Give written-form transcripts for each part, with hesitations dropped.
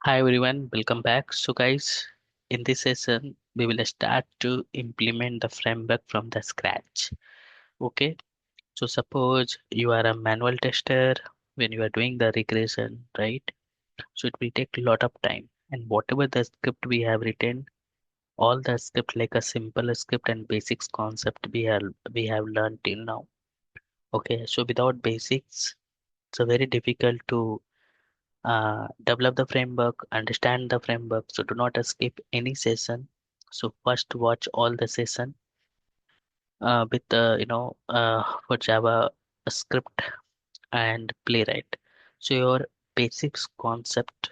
Hi everyone, welcome back. So guys, in this session, we will start to implement the framework from the scratch. Okay, so suppose you are a manual tester when you are doing the regression, right? So it will take a lot of time. And whatever the script we have written, all the script like a simple script and basics concept we have learned till now. Okay, so without basics, it's a very difficult to develop the framework, understand the framework. So do not skip any session. So first watch all the session with for Java script and Playwright. So your basics concept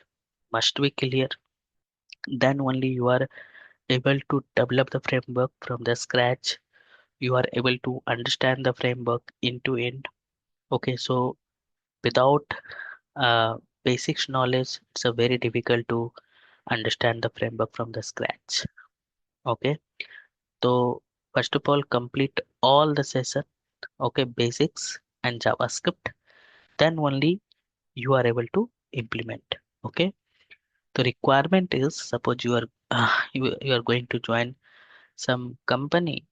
must be clear. Then only you are able to develop the framework from the scratch. You are able to understand the framework end to end. Okay, so without uh, basics knowledge, it's a very difficult to understand the framework from the scratch. Okay, so first of all, complete all the session. Okay, basics and JavaScript. Then only you are able to implement. Okay, the requirement is suppose you are you are going to join some company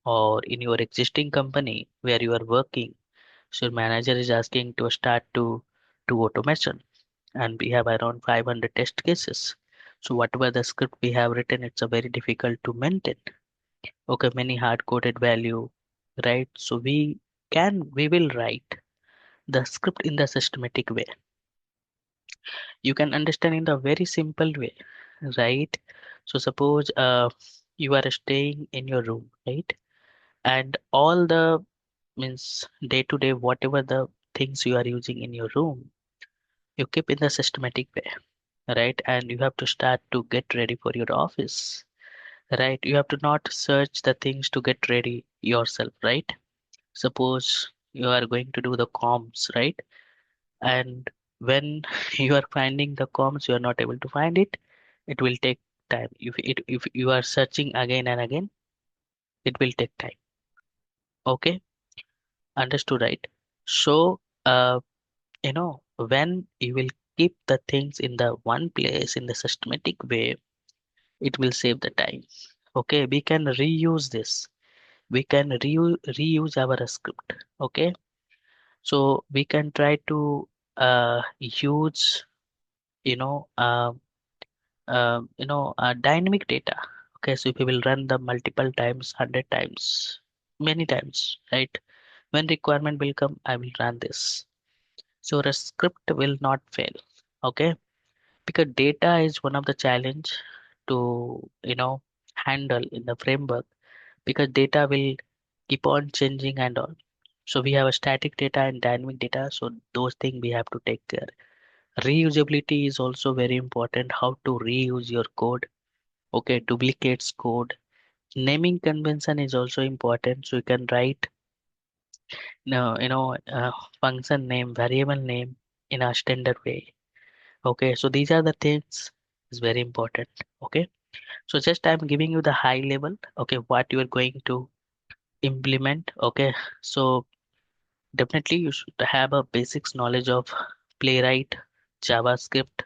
or in your existing company where you are working. So your manager is asking to start to do automation, and we have around 500 test cases. So whatever the script we have written, it's a very difficult to maintain. Okay, many hard coded value, right? So we will write the script in the systematic way. You can understand in the very simple way, right? So suppose you are staying in your room, right? And all the means day to day, whatever the things you are using in your room, you keep in the systematic way, right? And you have to start to get ready for your office, right? You have to not search the things to get ready yourself, right? Suppose you are going to do the comms, right? And when you are finding the comms, you are not able to find it. It will take time. If you are searching again and again, it will take time. Okay, understood, right? So, when you will keep the things in the one place in the systematic way, it will save the time. Okay, we can reuse this. We can reuse our script. Okay, so we can try to use you know uh, dynamic data. Okay, so if we will run the multiple times, 100 times, many times, right? When requirement will come, I will run this, so the script will not fail. Okay, because data is one of the challenge to handle in the framework, because data will keep on changing and all. So we have a static data and dynamic data, so those things we have to take care. Reusability is also very important, how to reuse your code. Okay, duplicates code. Naming convention is also important, so you can write no, function name, variable name in a standard way. Okay, so these are the things is very important. Okay, so just I'm giving you the high level. Okay, what you are going to implement. Okay, so definitely you should have a basics knowledge of Playwright, JavaScript.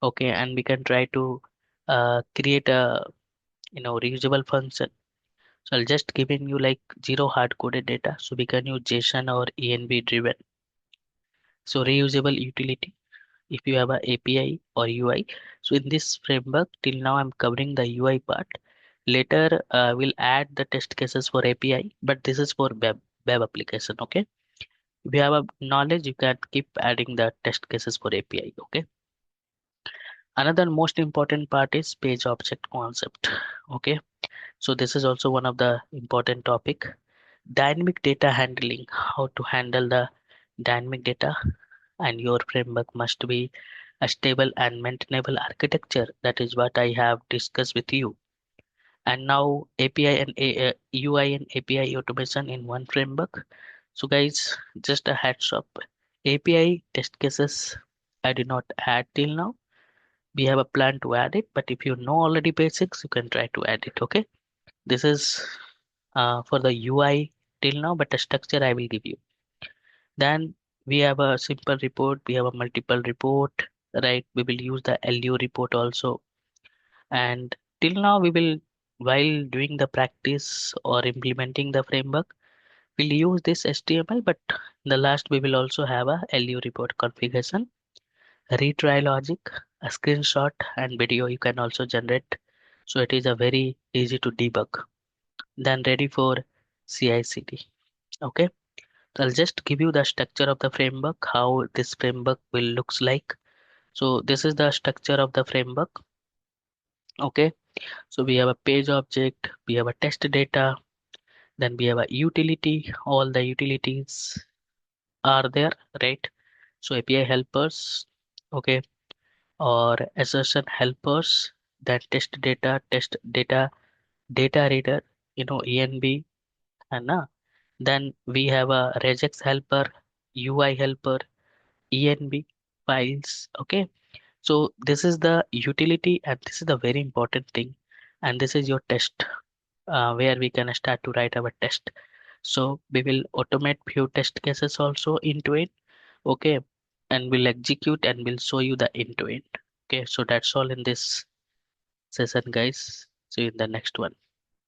Okay, and we can try to create a reusable function. So I'll just giving you like zero hard coded data. So we can use JSON or env driven. So reusable utility if you have a API or UI. So in this framework till now I'm covering the UI part. Later we'll add the test cases for API, but this is for web application. Okay. If you have a knowledge, you can keep adding the test cases for API. Okay. Another most important part is page object concept. Okay. So this is also one of the important topic. Dynamic data handling, how to handle the dynamic data, and your framework must be a stable and maintainable architecture. That is what I have discussed with you. And now API and UI and API automation in one framework. So guys, just a heads up. API test cases I did not add till now. We have a plan to add it, but if you know already basics, you can try to add it. Okay. This is for the UI till now, but the structure I will give you. Then we have a simple report, we have a multiple report, right? We will use the Allure report also. And till now, we will, while doing the practice or implementing the framework, we'll use this HTML, but in the last, we will also have a Allure report configuration, retry logic, a screenshot, and video you can also generate. So it is a very easy to debug. Then ready for CI/CD. Okay, so I'll just give you the structure of the framework, how this framework will looks like. So this is the structure of the framework. Okay, so we have a page object, we have a test data, then we have a utility. All the utilities are there, right? So API helpers, okay, or assertion helpers, then test data, data reader, env, and then we have a regex helper, UI helper, env files. Okay, so this is the utility, and this is the very important thing, and this is your test, where we can start to write our test. So we will automate few test cases also into it. Okay, and we'll execute and we'll show you the end to end. Okay, so that's all in this session, guys. See you in the next one.